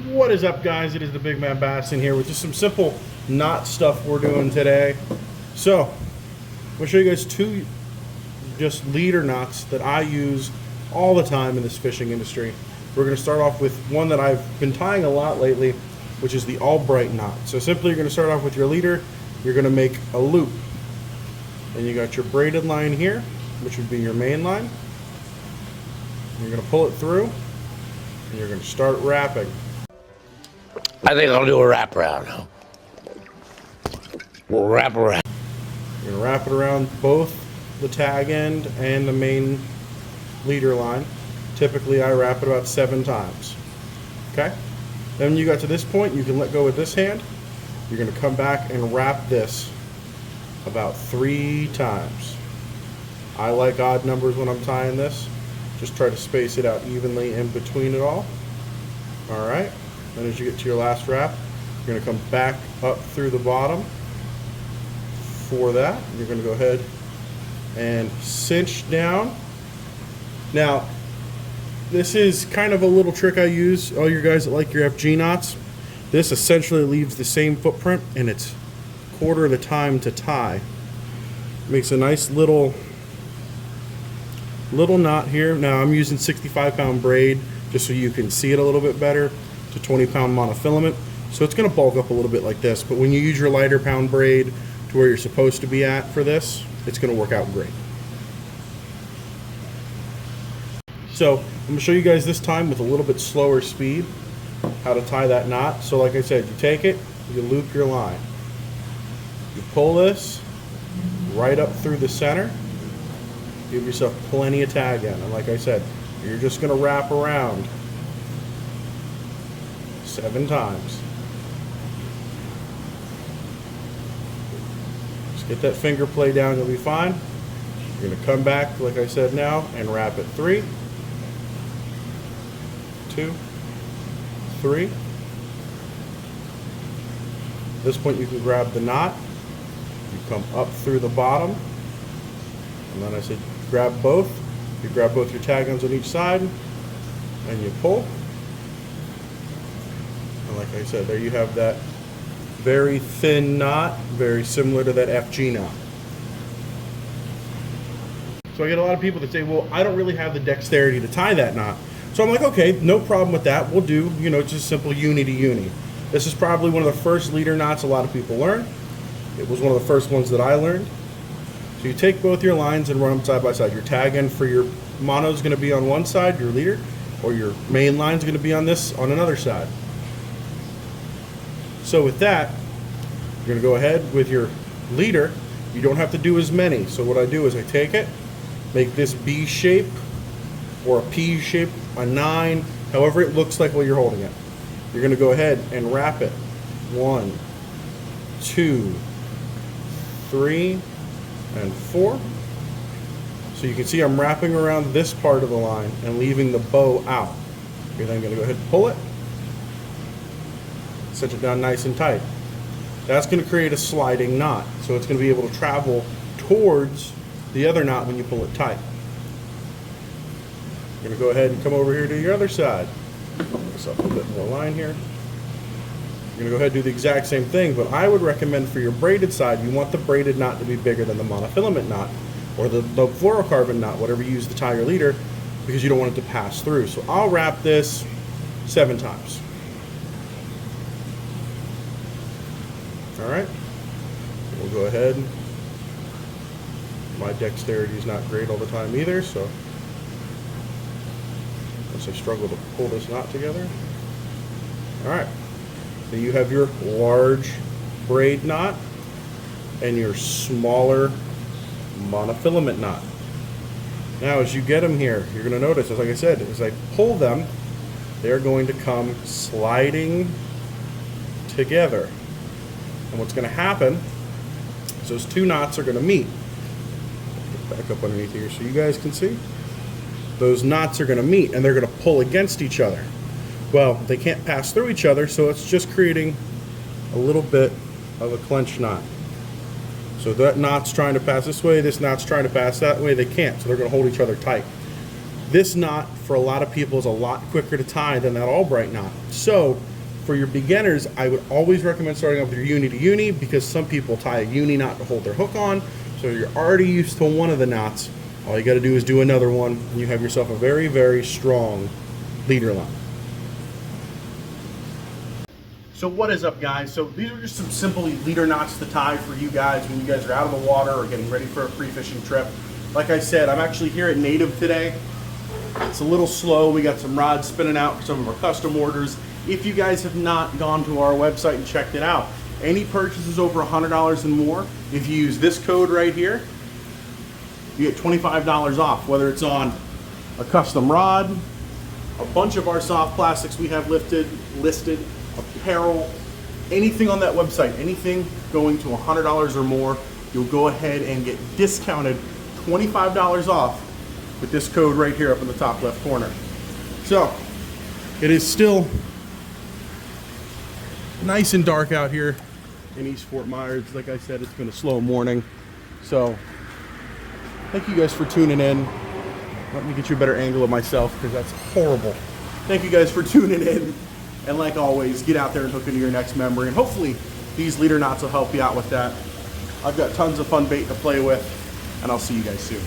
What is up, guys? It is the Big Man Bass in here with just some simple knot stuff we're doing today. So, I'm going to show you guys two just leader knots that I use all the time in this fishing industry. We're going to start off with one that I've been tying a lot lately, which is the Albright knot. So simply, you're going to start off with your leader. You're going to make a loop. And you got your braided line here, which would be your main line. You're going to pull it through, and you're going to start wrapping. I think I'll do a wraparound. We'll wrap around. You're going to wrap it around both the tag end and the main leader line. Typically, I wrap it about 7 times. Okay? Then when you got to this point, you can let go with this hand. You're going to come back and wrap this about 3 times. I like odd numbers when I'm tying this. Just try to space it out evenly in between it all. Alright, then as you get to your last wrap, you're going to come back up through the bottom for that. You're going to go ahead and cinch down. Now, this is kind of a little trick I use, all you guys that like your FG knots. This essentially leaves the same footprint and it's quarter of the time to tie. Makes a nice little knot here. Now I'm using 65-pound braid just so you can see it a little bit better to 20-pound monofilament. So it's going to bulk up a little bit like this, but when you use your lighter pound braid to where you're supposed to be at for this, it's going to work out great. So I'm going to show you guys this time with a little bit slower speed how to tie that knot. So like I said, you take it, you loop your line. You pull this right up through the center. Give yourself plenty of tag in. And like I said, you're just going to wrap around 7 times. Just get that finger play down, you'll be fine. You're going to come back, like I said now, and wrap it 3, 2, 3. At this point you can grab the knot. You come up through the bottom. And then I said grab both. You grab both your tag ends on each side and you pull. And like I said, there you have that very thin knot, very similar to that FG knot. So I get a lot of people that say, well, I don't really have the dexterity to tie that knot. So I'm like, okay, no problem with that. We'll do, just simple uni to uni. This is probably one of the first leader knots a lot of people learn. It was one of the first ones that I learned. So you take both your lines and run them side by side. Your tag end for your mono is going to be on one side, your leader, or your main line is going to be on another side. So with that, you're going to go ahead with your leader. You don't have to do as many. So what I do is I take it, make this B shape or a P shape, a 9, however it looks like while you're holding it. You're going to go ahead and wrap it 1, 2, 3, and 4. So you can see I'm wrapping around this part of the line and leaving the bow out. You're then going to go ahead and pull it, cinch it down nice and tight. That's going to create a sliding knot, so it's going to be able to travel towards the other knot when you pull it tight. You're going to go ahead and come over here to your other side. Put this up a bit more line here. You're going to go ahead and do the exact same thing, but I would recommend for your braided side, you want the braided knot to be bigger than the monofilament knot or the fluorocarbon knot, whatever you use to tie your leader, because you don't want it to pass through. So I'll wrap this 7 times. Alright, we'll go ahead. My dexterity is not great all the time either, so once I struggle to pull this knot together. Alright. Then you have your large braid knot and your smaller monofilament knot. Now as you get them here, you're going to notice, as like I said, as I pull them, they're going to come sliding together. And what's going to happen is those 2 knots are going to meet. Back up underneath here so you guys can see. Those knots are going to meet and they're going to pull against each other. Well, they can't pass through each other, so it's just creating a little bit of a clenched knot. So that knot's trying to pass this way, this knot's trying to pass that way, they can't, so they're going to hold each other tight. This knot, for a lot of people, is a lot quicker to tie than that Albright knot. So For your beginners, I would always recommend starting off with your uni to uni, because some people tie a uni knot to hold their hook on. So you're already used to one of the knots. All you got to do is do another one, and you have yourself a very, very strong leader line. So what is up, guys? So these are just some simple leader knots to tie for you guys when you guys are out of the water or getting ready for a pre-fishing trip. Like I said, I'm actually here at Native today. It's a little slow. We got some rods spinning out for some of our custom orders. If you guys have not gone to our website and checked it out, any purchases over $100 and more, if you use this code right here, you get $25 off, whether it's on a custom rod, a bunch of our soft plastics we have listed, apparel, anything on that website, anything going to $100 or more, you'll go ahead and get discounted $25 off with this code right here up in the top left corner. So, it is still nice and dark out here in East Fort Myers. Like I said, it's been a slow morning. So, thank you guys for tuning in. Let me get you a better angle of myself, because that's horrible. Thank you guys for tuning in. And like always, get out there and hook into your next memory. And hopefully, these leader knots will help you out with that. I've got tons of fun bait to play with, and I'll see you guys soon.